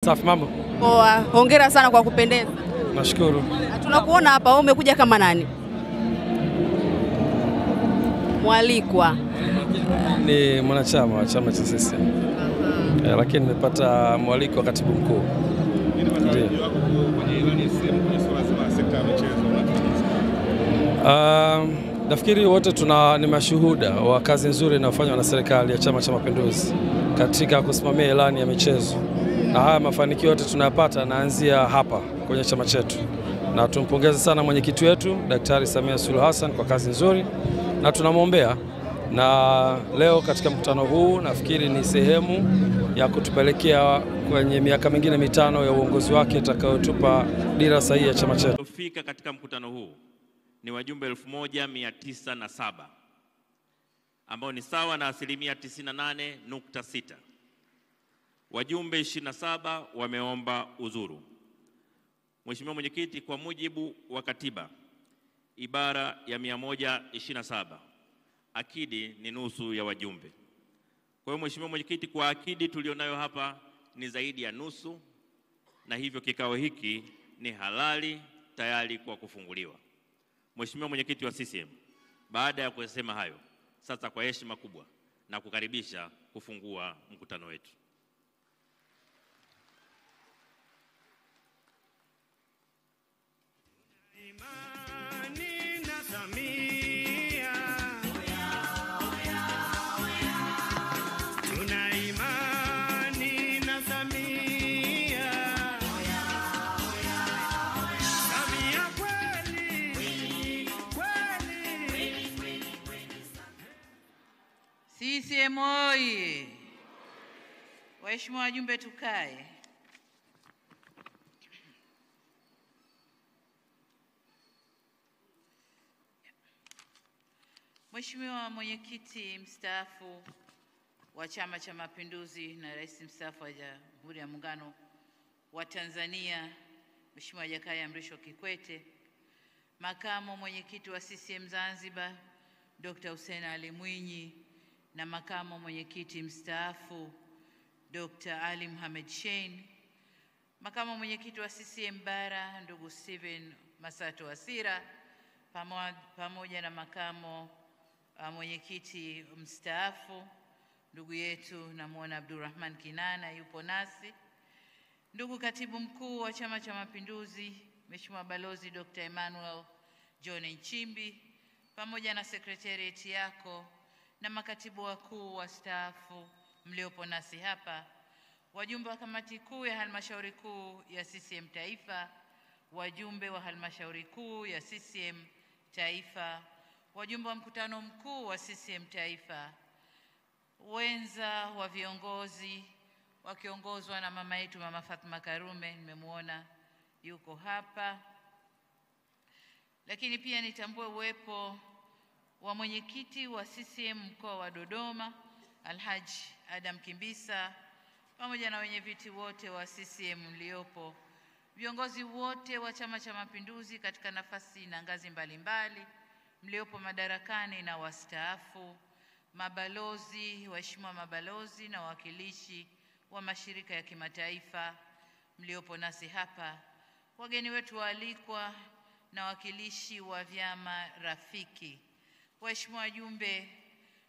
Safi, mambo? Poa, hongera sana kwa kupendeza. Nashukuru. Tunakuona hapa, wewe umekuja kama nani? Mwalikwa. Ni mwanachama wa chama cha CCM. Lakini nimepata mwaliko wa katibu mkuu. Nafikiri wote ni mashuhuda wa kazi nzuri inayofanywa na serikali ya Chama cha Mapinduzi katika kusimamia ilani ya michezo, na haya mafanikio yote tunayapata naanzia hapa kwenye chama chetu, na tumpongeze sana mwenyekiti wetu Daktari Samia Suluhu Hassan kwa kazi nzuri na tunamwombea. Na leo katika mkutano huu nafikiri ni sehemu ya kutupelekea kwenye miaka mingine mitano ya uongozi wake itakayotupa dira sahihi ya chama chetu. Fika katika mkutano huu ni wajumbe 1907 ambao ni sawa na 98.6%. Wajumbe 27 wameomba uzuru. Mheshimiwa Mwenyekiti, kwa mujibu wa katiba ibara ya 127, akidi ni nusu ya wajumbe. Kwa hiyo Mheshimiwa Mwenyekiti, kwa akidi tulionayo hapa ni zaidi ya nusu, na hivyo kikao hiki ni halali tayari kwa kufunguliwa. Mheshimiwa Mwenyekiti wa CCM, baada ya kusema hayo, sasa kwa heshima kubwa na kukaribisha kufungua mkutano wetu. CCM oyee! Waheshimiwa wajumbe, tukae. Mheshimiwa Mwenyekiti mstaafu wa Chama cha Mapinduzi na Rais mstaafu wa Jamhuri ya Muungano wa Tanzania Mheshimiwa Jakaya Mrisho Kikwete, Makamu Mwenyekiti wa CCM Zanzibar Dr. Hussein Ali Mwinyi na Makamu Mwenyekiti mstaafu Dr. Ali Mohamed Shein, Makamu Mwenyekiti wa CCM Bara ndugu Steven Masato Wasira, pamoja na Makamu Mwenyekiti mstaafu ndugu yetu namuona Abdurrahman Kinana yupo nasi, ndugu Katibu Mkuu wa Chama cha Mapinduzi Mheshimiwa Balozi Dr. Emmanuel John Nchimbi, pamoja na sekretarieti yako na makatibu wakuu wastaafu mliopo nasi hapa, wajumbe wa kamati kuu ya halmashauri kuu ya CCM Taifa, wajumbe wa halmashauri kuu ya CCM Taifa, wajumbe wa mkutano mkuu wa CCM Taifa, wenza wa viongozi wakiongozwa na mama yetu Mama Fatma Karume, nimemuona yuko hapa, lakini pia nitambue uwepo wa mwenyekiti wa CCM mkoa wa Dodoma Alhaji Adam Kimbisa, pamoja na wenye viti wote wa CCM mliopo, viongozi wote wa Chama cha Mapinduzi katika nafasi na ngazi mbalimbali mliopo madarakani na wastaafu, mabalozi, waheshimiwa mabalozi na wawakilishi wa mashirika ya kimataifa mliopo nasi hapa, wageni wetu waalikwa na wawakilishi wa vyama rafiki. Waheshimiwa wajumbe,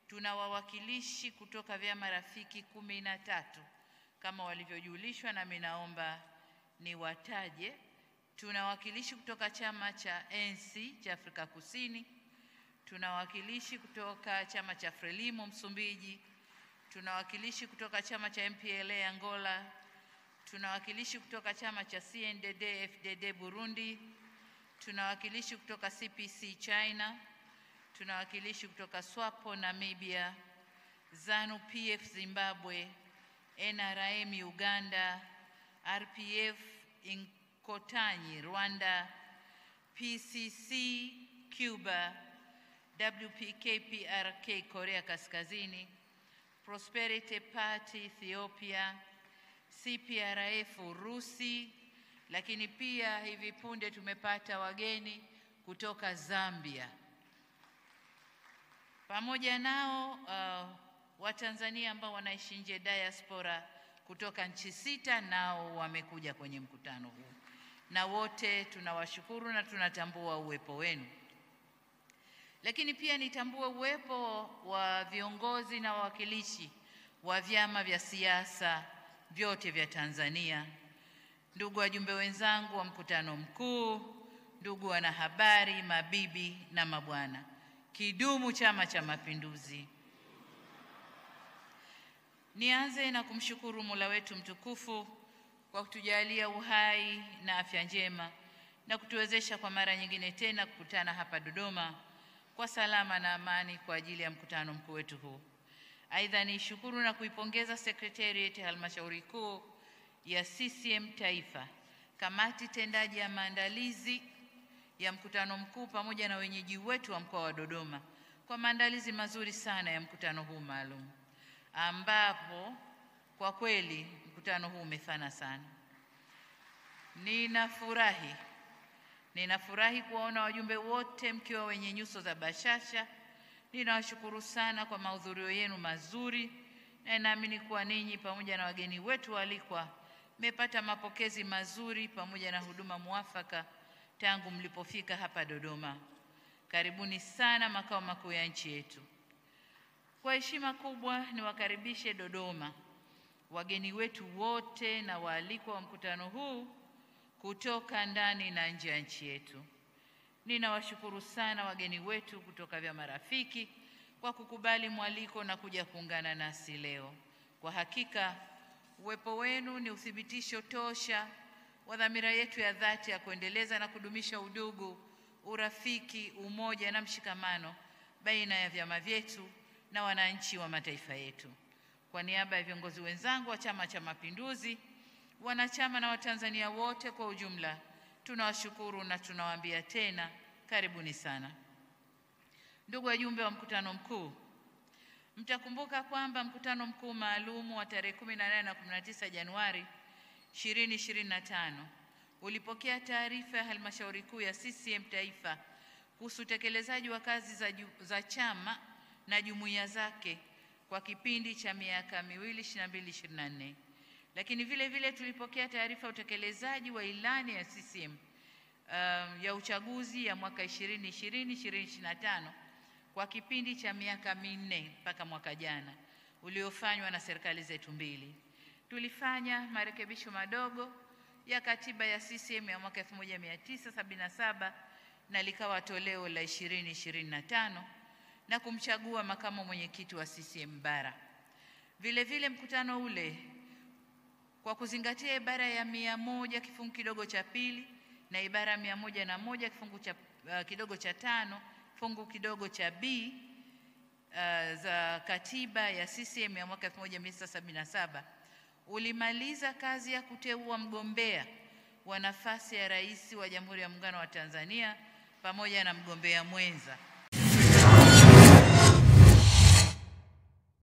tuna wawakilishi kutoka vyama rafiki 13 kama walivyojulishwa, na mimi naomba niwataje. Tuna wawakilishi kutoka chama cha ANC cha Afrika Kusini, tuna wawakilishi kutoka chama cha Frelimo Msumbiji, tuna wawakilishi kutoka chama cha MPLA Angola, tuna wawakilishi kutoka chama cha CNDD-FDD Burundi, tuna wawakilishi kutoka CPC China, tuna wawakilishi kutoka SWAPO Namibia, ZANU-PF Zimbabwe, NRM Uganda, RPF Inkotanyi Rwanda, PCC Cuba, WPKPRK Korea Kaskazini, Prosperity Party Ethiopia, CPRF Urusi, lakini pia hivi punde tumepata wageni kutoka Zambia. Pamoja nao Watanzania ambao wanaishi nje diaspora kutoka nchi 6 nao wamekuja kwenye mkutano huu, na wote tunawashukuru na tunatambua uwepo wenu. Lakini pia nitambue uwepo wa viongozi na wawakilishi wa vyama vya siasa vyote vya Tanzania, ndugu wajumbe wenzangu wa mkutano mkuu, ndugu wanahabari, mabibi na mabwana. Kidumu Chama cha Mapinduzi! Nianze na kumshukuru Mola wetu mtukufu kwa kutujalia uhai na afya njema na kutuwezesha kwa mara nyingine tena kukutana hapa Dodoma kwa salama na amani kwa ajili ya mkutano mkuu wetu huu. Aidha, nishukuru na kuipongeza Secretariat ya Halmashauri Kuu ya CCM Taifa, kamati tendaji ya maandalizi ya mkutano mkuu pamoja na wenyeji wetu wa mkoa wa Dodoma kwa maandalizi mazuri sana ya mkutano huu maalum, ambapo kwa kweli mkutano huu umefana sana. Ninafurahi kuwaona wajumbe wote mkiwa wenye nyuso za bashasha. Ninawashukuru sana kwa mahudhurio yenu mazuri, na naamini kuwa ninyi pamoja na wageni wetu waalikwa mmepata mapokezi mazuri pamoja na huduma muafaka tangu mlipofika hapa Dodoma. Karibuni sana makao makuu ya nchi yetu. Kwa heshima kubwa niwakaribishe Dodoma wageni wetu wote na waalikwa wa mkutano huu kutoka ndani na nje ya nchi yetu. Ninawashukuru sana wageni wetu kutoka vyama rafiki kwa kukubali mwaliko na kuja kuungana nasi leo. Kwa hakika uwepo wenu ni uthibitisho tosha wa dhamira yetu ya dhati ya kuendeleza na kudumisha udugu, urafiki, umoja na mshikamano baina ya vyama vyetu na wananchi wa mataifa yetu. Kwa niaba ya viongozi wenzangu wa Chama cha Mapinduzi, wanachama na Watanzania wote kwa ujumla, tunawashukuru na tunawaambia tena karibuni sana. Ndugu wajumbe wa mkutano mkuu, mtakumbuka kwamba mkutano mkuu maalum wa tarehe 18 na 19 Januari 2025 ulipokea taarifa ya Halmashauri Kuu ya CCM Taifa kuhusu utekelezaji wa kazi za chama na jumuiya zake kwa kipindi cha miaka miwili 22-24. Lakini vile vile tulipokea taarifa ya utekelezaji wa ilani ya CCM ya uchaguzi ya mwaka 2020-2025 kwa kipindi cha miaka 4 mpaka mwaka jana uliofanywa na serikali zetu mbili. Tulifanya marekebisho madogo ya katiba ya CCM ya mwaka 1977 na likawa toleo la 2025 na kumchagua makamu mwenyekiti wa CCM Bara. Vile vile mkutano ule kwa kuzingatia ibara ya 100 kifungu kidogo cha pili na ibara 101 kifungu kidogo cha 5 kifungu kidogo cha B za katiba ya CCM ya mwaka 1977 ulimaliza kazi ya kuteua mgombea wa nafasi ya rais wa Jamhuri ya Muungano wa Tanzania pamoja na mgombea mwenza